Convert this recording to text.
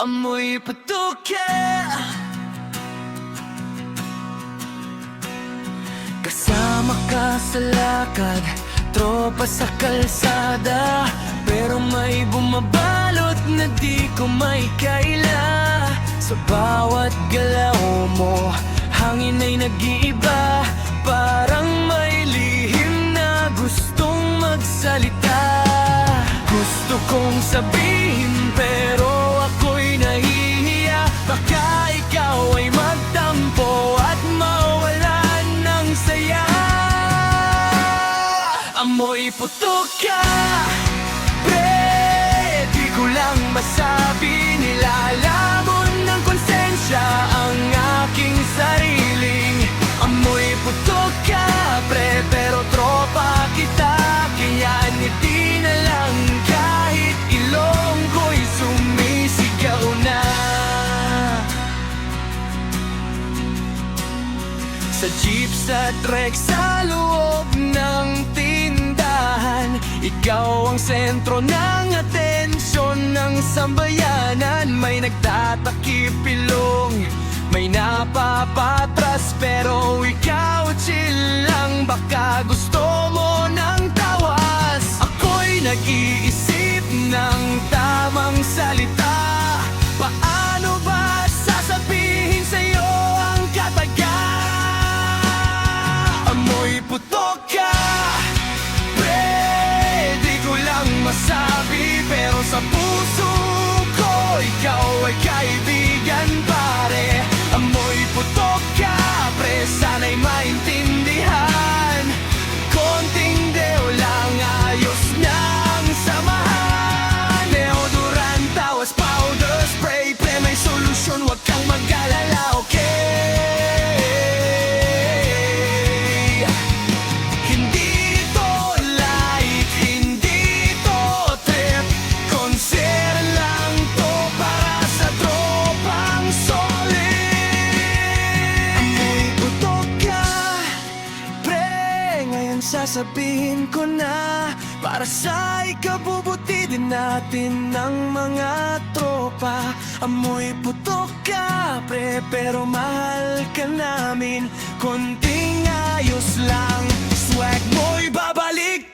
Amoy patuka, kasama ka sa lakad, tropa sa kalsada. Pero may bumabalot na di ko may kaila. Sa bawat galaw mo, hangin ay nag-iiba. Parang may lihim na gustong magsalita. Gusto kong sabihin pero ako'y nahihiya. Baka ikaw ay magtampo at mawalan ng saya. Amoy putok ka, pre, di ko lang masabi. Nilalamon ng konsensya ang aking sariling. Amoy putok ka, pre, pero tropa kita. Kaya ngiti na lang kahit ilong ko'y sumisigaw na. Sa jeep, sa trek, sa loob ng tindahan, ikaw ang sentro ng atensyon ng sambayanan. May nagtatakip-ilong, may napapatras, pero ikaw chill lang. Baka gusto mo ng tawas. Ako'y nag-iisip ng tamang salita. Paano ba sasabihin sa'yo ang katagang? Amoy putok ka, pwede ko lang masabi. Pero sa puso ko, ikaw ay kaibigan, pare. Amoy putok ka, pre, sana'y maintindihan. Konting deo lang, ayos na ang samahan. Deodorant, tawas, powder, spray, pre, may solusyon, wag kang mag-alala, okay? Hindi to light, hindi to trip, concert lang to para sa tropang solid. Amoy putok ka, pre, ngayon sasabihin ko na, para sa ikabubuti din natin ng mga tropa. Amoy putok ka, pre, pero mahal ka namin. Konting ayos lang, swag mo'y babalik